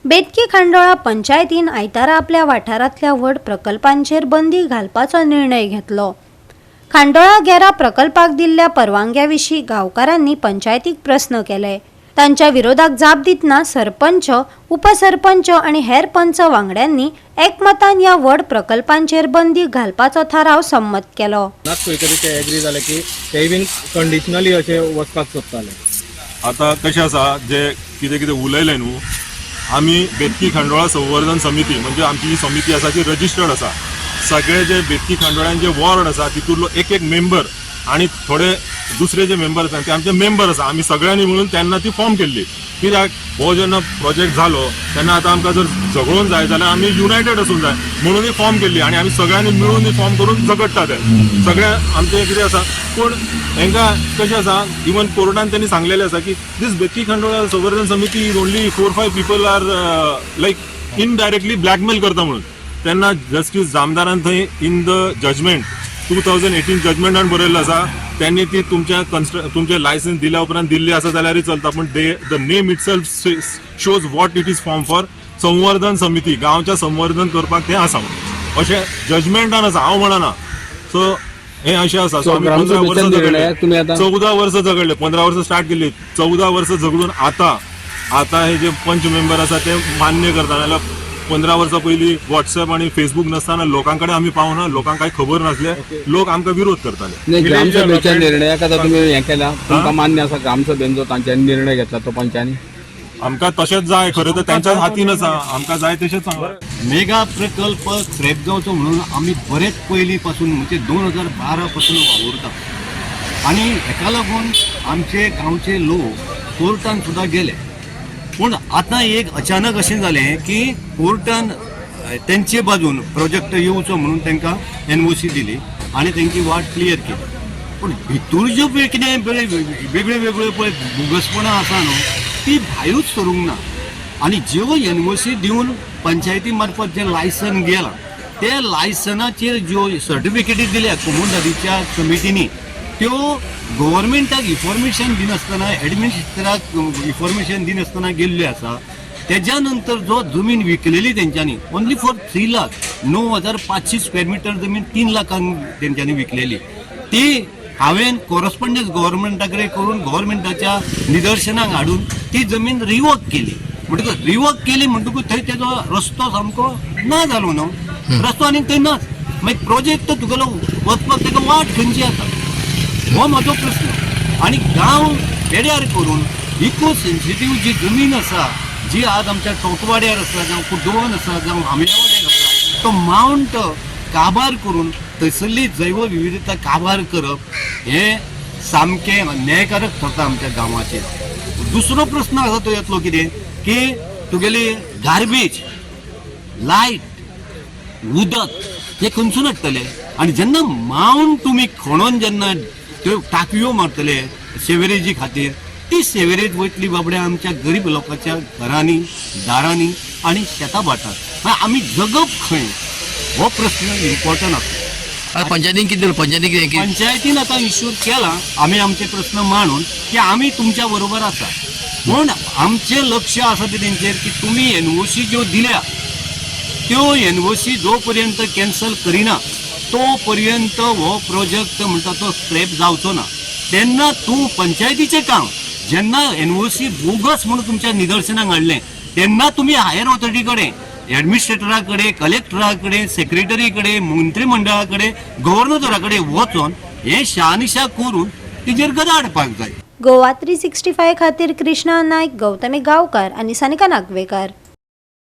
बेतकी खांडोळा पंचायतीन आयतारा आपल्या वाठारांतल्या व्हड प्रकल्पांचेर बंदी घालपाचो निर्णय घेतलो। खांडोळा गेरा प्रकल्पाक दिल्ल्या परवानग्याविशीं गांवकारांनी पंचायतीक प्रस्न केले। तांच्या विरोधाक जाप दितना सरपंच, उपसरपंच आणि हेर पंच वांगड्यांनी एकमतान ह्या व्हड प्रकल्पांचेर बंदी घालपाचो थाराव संमत केलो। खंय तरी ते एग्री जाले की ते बीन कंडिशनली अशे वचपाक सोदताले। आता कशें आसा जे कितें कितें उलयलें न्हू, आमी बेतकी खांडोळा संवर्धन समिती म्हणजे आमची जी समिती आसा ती रजिस्टर्ड आसा। सगळे जे बेतकी खांडोळ्यान जे वॉर्ड आसा तितूंतलो एक एक मेंबर आणि थोडे दुसरे जे मेंबर आसा ते आमचे मेंबर आसा। आमी सगळ्यांनी मिळून तेन्ना ती फॉर्म केल्ली। कित्याक हो जेन्ना प्रोजेक्ट जालो तेन्ना आतां आमकां जर झगडून जाय जाल्यार आमी युनायटेड आसूंक जाय म्हणून ही फॉर्म केल्ली आणि आमी सगळ्यांनी मिळून ही फॉर्म करून झगडटा ते सगळे आमचे कितें आसा। पूण हांकां कशें आसा, इवन कोर्टान त्यांनी सांगलेलें आसा की दीस बेतकी खांडोळा संवर्धन समिती is only 4-5 people are like indirectly blackmail करता म्हणून। तेन्ना जस्टीस जामदारान थंय इन द जजमेंट 2018 जजमेंटान बरयल्लें आसा त्यांनी ती तुमचे लायसन्स दिल्या उपरांत दिल्ली आसा जाल्यारय चलता, पण the name itself shows what it is form for संवर्धन समिती, गांवच्या संवर्धन करपाक ते आसा अशें जजमेंटान आसा, हांव म्हणना। सो हे अशें आसा। सो आमी 15 वर्सां झगडले, 14 वर्सां झगडले, 15 वर्सां स्टार्ट केल्ली, 14 वर्सां झगडून आता हे जे पंच मेंबर आसा ते मान्य करता। नाल्यार 15 वर्सां पयलीं व्हॉट्सअप आणि फेसबुक नसताना लोकांकडे आमी पावना, लोकांक कांय खबर नासले, लोक आमकां विरोध करताले। ग्रामसभेच्या निर्णयाक आतां तुमी हें केला, तुमकां मान्य आसा ग्रामसभेन जो तांच्यांनी निर्णय घेतला तो पंचांनी? आमकां तशेंच जाय, खरें तर त्यांच्याच हातीन आसा, आमकां जाय तशेंच सांगला। मेगा प्रकल्प स्क्रॅप जावचो म्हणून आमी बरेच पयलीं पासून म्हणजे 2012 पासून वावुरता आणि हेका लागून आमचे गांवचे लोक कोर्टान सुद्दां गेले। पूण आतां एक अचानक अशें जालें की कोर्टान तेंचे बाजून प्रोजेक्ट येवचो म्हणून तांकां NOC दिली आणि तेंची वाट क्लियर केली। पूण भितूर ज्यो कितें वेगळे वेगळे पळय भुगसपणां आसा न्हू ती भायरूच सरूंक ना। आणि ज्यो NOC दिवन पंचायती मार्फत जे लायसन गेला ते लायसनाचेर ज्यो सर्टिफिकेटी दिल्या कमुनदारीच्या समितीनी त्यो गव्हर्मेंटाक इन्फॉर्मेशन दिनासतना, एडमिनिस्ट्रेटराक इन्फॉर्मेशन दिनासतना गेल्ले आसा। तेज्या नंतर जो जमीन विकलेली तेंच्यांनी only for 3 lakh 9,500 square metre जमीन 3 लाखांक तेंच्यांनी विकलेली, ती हांवें कॉरस्पॉन्डन्स गव्हर्मेंटाकडे करून गव्हर्मेंटाच्या निदर्शनाक हाडून ती जमीन रिवोक केली। म्हणटकूच रिवोक केली म्हणटकूच थंय तेजो रस्तो सामको ना जालो न्हू, रस्तो आनी थंय नाच। मागीर प्रोजेक्ट तुगेलो वचपाक तेका वाट खंयची आसा हो म्हजो प्रश्न। आणि गांव वेड्यार करून इको सेन्सिटीव जी जमीन आसा, जी आज आमच्या टोकवाड्यार आसा, जावं कुड्डोवन आसा, जावं आंब्यावाड्यार आसा, तो माउंट काबार करून थंयसरली जैवविविधता काबार करप हे सामकें अन्यायकारक ठरता आमच्या गांवाचेर। दुसरो प्रश्न आसा तो येतलो कितें की तुगेली गार्बेज, लायट, उदक हे खंयसून हाडटले? आणि जेन्ना माउंट तुमी खणून जेन्ना त्यो टाकयो मारतले सेवेरेजी खातीर, ती सेवेरेज वयतली बाबड्या आमच्या गरीब लोकांच्या घरांनी, दारांनी आणि शेता भाटात। आमी जगप खंय हो प्रश्न इम्पॉर्टंट आसा। पंचायतीन कितें पंचायतीन आतां इश्यू केला, आमी आमचे प्रश्न मांडून की आमी तुमच्या बरोबर आसा, पूण आमचें लक्ष आसा तेंचेर की तुमी NOC ज्यो दिल्या त्यो NOC जो पर्यंत कॅन्सल करिना तो पर्यंत हो प्रोजेक्ट म्हणटा तो स्क्रॅप जावचो ना। तेन्ना तूं पंचायतीचें काम जेन्ना NOC बोगस म्हणून तुमच्या निदर्शनाक हाडलें तेन्ना तुमी हायर ऑथॉरिटी कडेन, एडमिनिस्ट्रेटरा कडेन, कलेक्टरा कडेन, सेक्रेटरी कडेन, मंत्रिमंडळा कडेन, गव्हर्नरा कडेन वचून हे शहानिशा करून तेजेर गदा हाडपाक जाय। गोवा 365 खातीर कृष्णा नायक, गौतमी गांवकार आणि सानिका नागवेकर।